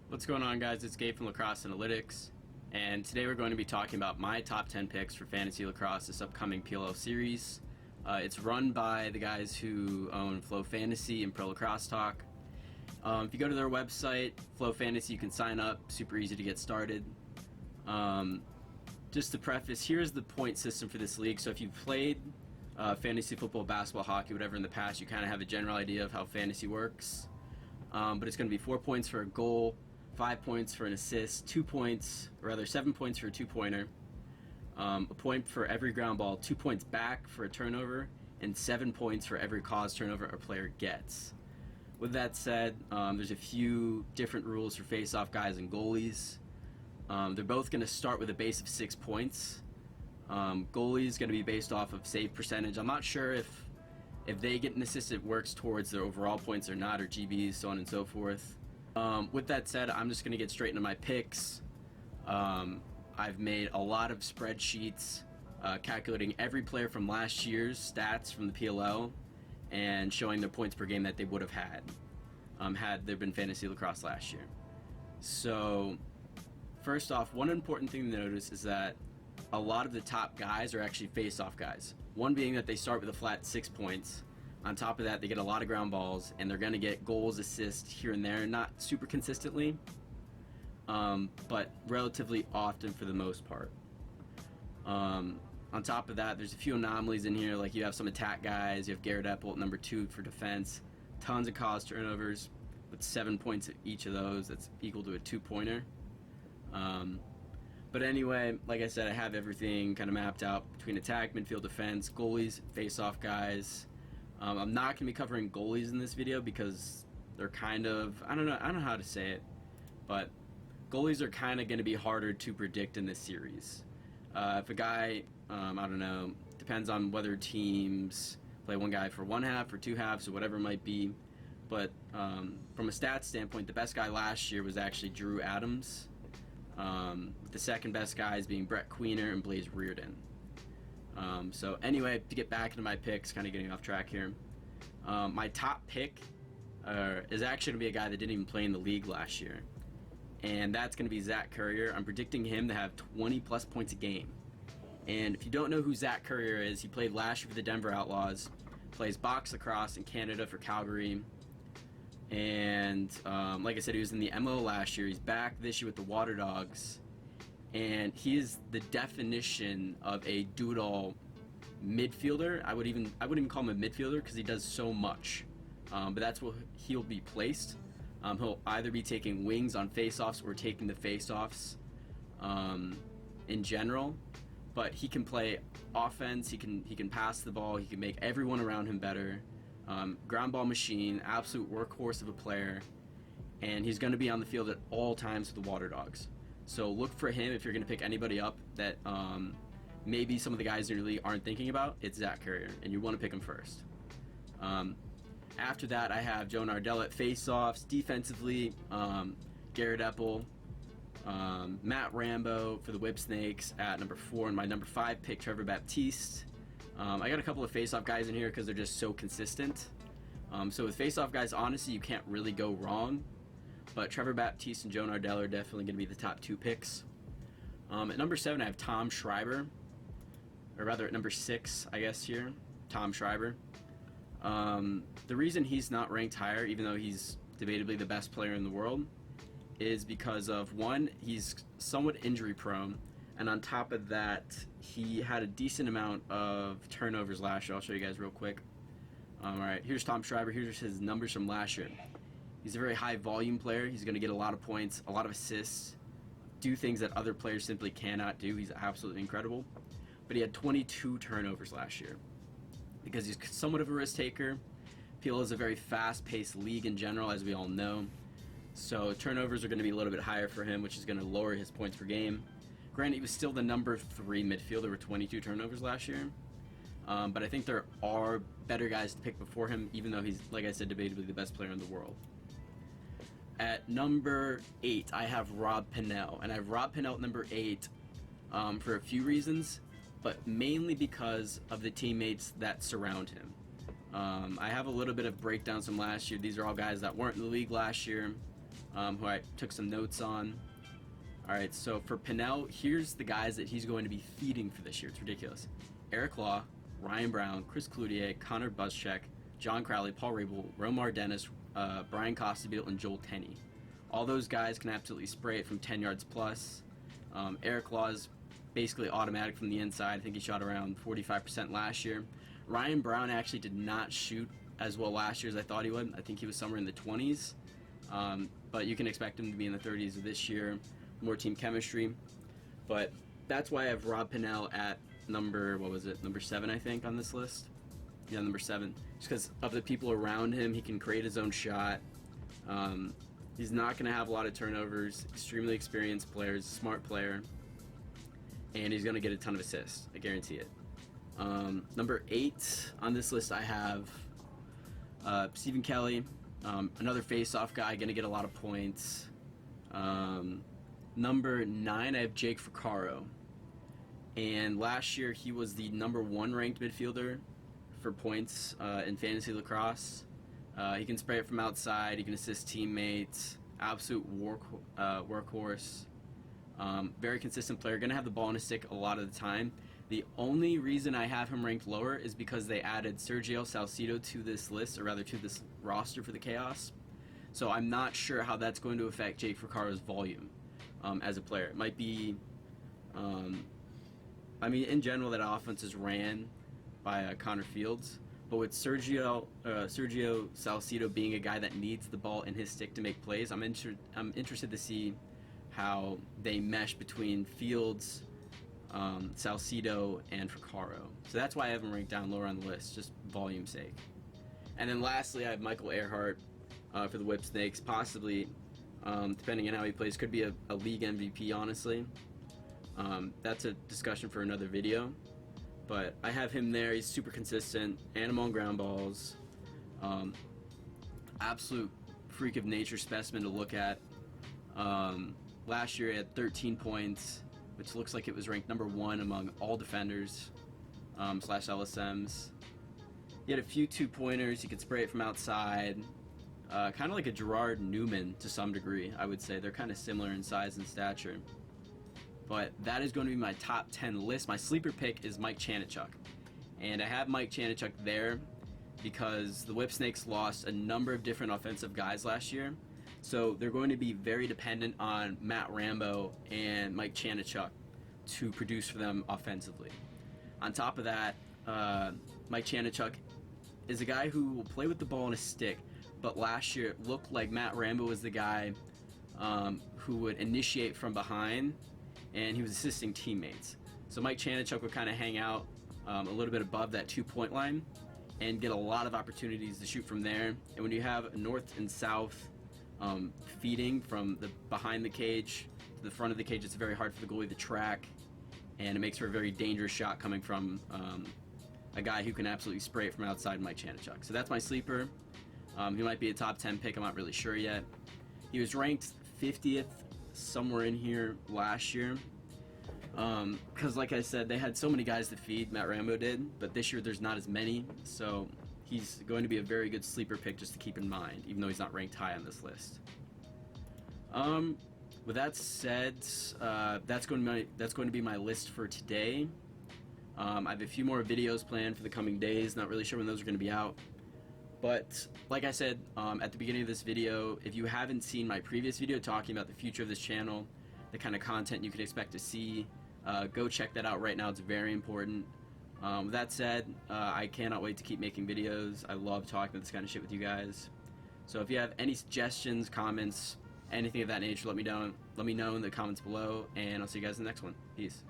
What's going on, guys? It's Gabe from Lacrosse Analytics, and today we're going to be talking about my top 10 picks for Fantasy Lacrosse this upcoming PLL series. It's run by the guys who own Flow Fantasy and Pro Lacrosse Talk. If you go to their website, Flow Fantasy, you can sign up. Super easy to get started. Just to preface, here's the point system for this league. So if you've played fantasy football, basketball, hockey, whatever in the past, you kind of have a general idea of how fantasy works. But it's going to be 4 points for a goal, 5 points for an assist, 7 points for a two-pointer, a point for every ground ball, 2 points back for a turnover, and 7 points for every caused turnover a player gets. With that said, there's a few different rules for face-off guys and goalies. They're both going to start with a base of 6 points. Goalie is going to be based off of save percentage. I'm not sure if they get an assist, it works towards their overall points or not, or GBs, so on and so forth. With that said, I'm just going to get straight into my picks. I've made a lot of spreadsheets calculating every player from last year's stats from the PLL and showing their points per game that they would have had there been Fantasy Lacrosse last year. So, first off, one important thing to notice is that a lot of the top guys are actually face-off guys. One being that they start with a flat 6 points. On top of that, they get a lot of ground balls, and they're going to get goals, assists here and there, not super consistently, but relatively often for the most part. On top of that, there's a few anomalies in here, like you have some attack guys, you have Garrett Epple at number 2 for defense, tons of caused turnovers, with 7 points at each of those. That's equal to a two-pointer. But anyway, like I said, I have everything kind of mapped out between attack, midfield, defense, goalies, face-off guys. I'm not going to be covering goalies in this video because they're kind of, I don't know how to say it, but goalies are kind of going to be harder to predict in this series. If a guy, I don't know, depends on whether teams play one guy for one half or two halves or whatever it might be, but from a stats standpoint, the best guy last year was actually Drew Adams. The second best guys being Brett Queener and Blaze Reardon. So anyway, to get back into my picks, kind of getting off track here, my top pick is actually going to be a guy that didn't even play in the league last year, and that's going to be Zach Currier. I'm predicting him to have 20 plus points a game. And if you don't know who Zach Currier is, he played last year for the Denver Outlaws, plays box lacrosse in Canada for Calgary, and like I said, he was in the MO last year. He's back this year with the Water Dogs, and he is the definition of a do-it-all midfielder. I wouldn't even call him a midfielder because he does so much, but that's where he'll be placed. He'll either be taking wings on face-offs or taking the face-offs in general, but he can play offense, he can pass the ball, he can make everyone around him better. Ground ball machine, absolute workhorse of a player, and he's going to be on the field at all times with the Water Dogs. So look for him if you're going to pick anybody up that maybe some of the guys in your league aren't thinking about. It's Zach Currier, and you want to pick him first. After that, I have Joe Nardella at faceoffs. Defensively, Garrett Epple, Matt Rambo for the Whip Snakes at number 4, and my number 5 pick, Trevor Baptiste. I got a couple of face-off guys in here because they're just so consistent. So with face-off guys, honestly, you can't really go wrong. But Trevor Baptiste and Joe Nardella are definitely going to be the top 2 picks. At number 7, I have Tom Schreiber. Or rather, at number 6, I guess here, Tom Schreiber. The reason he's not ranked higher, even though he's debatably the best player in the world, is because of, one, he's somewhat injury-prone. And on top of that, he had a decent amount of turnovers last year. I'll show you guys real quick. Alright, here's Tom Schreiber. Here's his numbers from last year. He's a very high volume player. He's going to get a lot of points, a lot of assists, do things that other players simply cannot do. He's absolutely incredible. But he had 22 turnovers last year. Because he's somewhat of a risk taker. PLL is a very fast-paced league in general, as we all know. So turnovers are going to be a little bit higher for him, which is going to lower his points per game. Granted, he was still the number 3 midfielder with 22 turnovers last year. But I think there are better guys to pick before him, even though he's, like I said, debatably the best player in the world. At number 8, I have Rob Pennell. And I have Rob Pennell at number 8 for a few reasons, but mainly because of the teammates that surround him. I have a little bit of breakdowns from last year. These are all guys that weren't in the league last year. who I took some notes on. Alright, so for Pinnell, here's the guys that he's going to be feeding for this year. It's ridiculous. Eric Law, Ryan Brown, Chris Cloutier, Connor Buszczyk, John Crowley, Paul Rabel, Romar Dennis, Brian Costabile, and Joel Tenney. All those guys can absolutely spray it from 10 yards plus. Eric Law is basically automatic from the inside. I think he shot around 45% last year. Ryan Brown actually did not shoot as well last year as I thought he would. I think he was somewhere in the 20s. But you can expect him to be in the 30s this year. More team chemistry. But that's why I have Rob Pinnell at number 7, I think, on this list. Yeah, number 7. Just because of the people around him, he can create his own shot. He's not going to have a lot of turnovers. Extremely experienced player, he's a smart player. And he's going to get a ton of assists. I guarantee it. Number 8 on this list, I have Stephen Kelly. Another face-off guy, going to get a lot of points. Number 9, I have Jake Ficarro. And last year, he was the number 1 ranked midfielder for points in fantasy lacrosse. He can spray it from outside. He can assist teammates. Absolute workhorse. Very consistent player. Going to have the ball in his stick a lot of the time. The only reason I have him ranked lower is because they added Sergio Salcido to this list, or rather to this roster for the Chaos. So I'm not sure how that's going to affect Jake Ficarro's volume as a player. It might be... I mean, in general, that offense is ran by Connor Fields. But with Sergio Salcido being a guy that needs the ball in his stick to make plays, I'm interested to see how they mesh between Fields, Salcido, and Ficarro. So that's why I have him ranked down lower on the list, just volume's sake. And then lastly, I have Michael Earhart for the Whip Snakes, possibly, depending on how he plays, could be a league MVP, honestly. That's a discussion for another video. But I have him there. He's super consistent. Animal on ground balls. Absolute freak of nature specimen to look at. Last year he had 13 points, which looks like it was ranked number 1 among all defenders / LSMs. He had a few 2-pointers. He could spray it from outside. Kind of like a Gerard Newman to some degree, I would say. They're kind of similar in size and stature. But that is going to be my top 10 list. My sleeper pick is Mike Chanichuk. And I have Mike Chanichuk there because the Whip Snakes lost a number of different offensive guys last year. So they're going to be very dependent on Matt Rambo and Mike Chanichuk to produce for them offensively. On top of that, Mike Chanichuk is a guy who will play with the ball on a stick. But last year it looked like Matt Rambo was the guy who would initiate from behind, and he was assisting teammates. So Mike Chanichuk would kind of hang out a little bit above that 2-point line and get a lot of opportunities to shoot from there. And when you have north and south feeding from the behind the cage to the front of the cage, it's very hard for the goalie to track, and it makes for a very dangerous shot coming from a guy who can absolutely spray it from outside, Mike Chanichuk. So that's my sleeper. He might be a top 10 pick, I'm not really sure yet. He was ranked 50th somewhere in here last year, because like I said, they had so many guys to feed, Matt Rambo did, but this year there's not as many, so he's going to be a very good sleeper pick just to keep in mind, even though he's not ranked high on this list. With that said, that's going to be my list for today. I have a few more videos planned for the coming days, not really sure when those are going to be out. But like I said at the beginning of this video, if you haven't seen my previous video talking about the future of this channel, the kind of content you can expect to see, go check that out right now. It's very important. With that said, I cannot wait to keep making videos. I love talking about this kind of shit with you guys. So if you have any suggestions, comments, anything of that nature, let me know in the comments below, and I'll see you guys in the next one. Peace.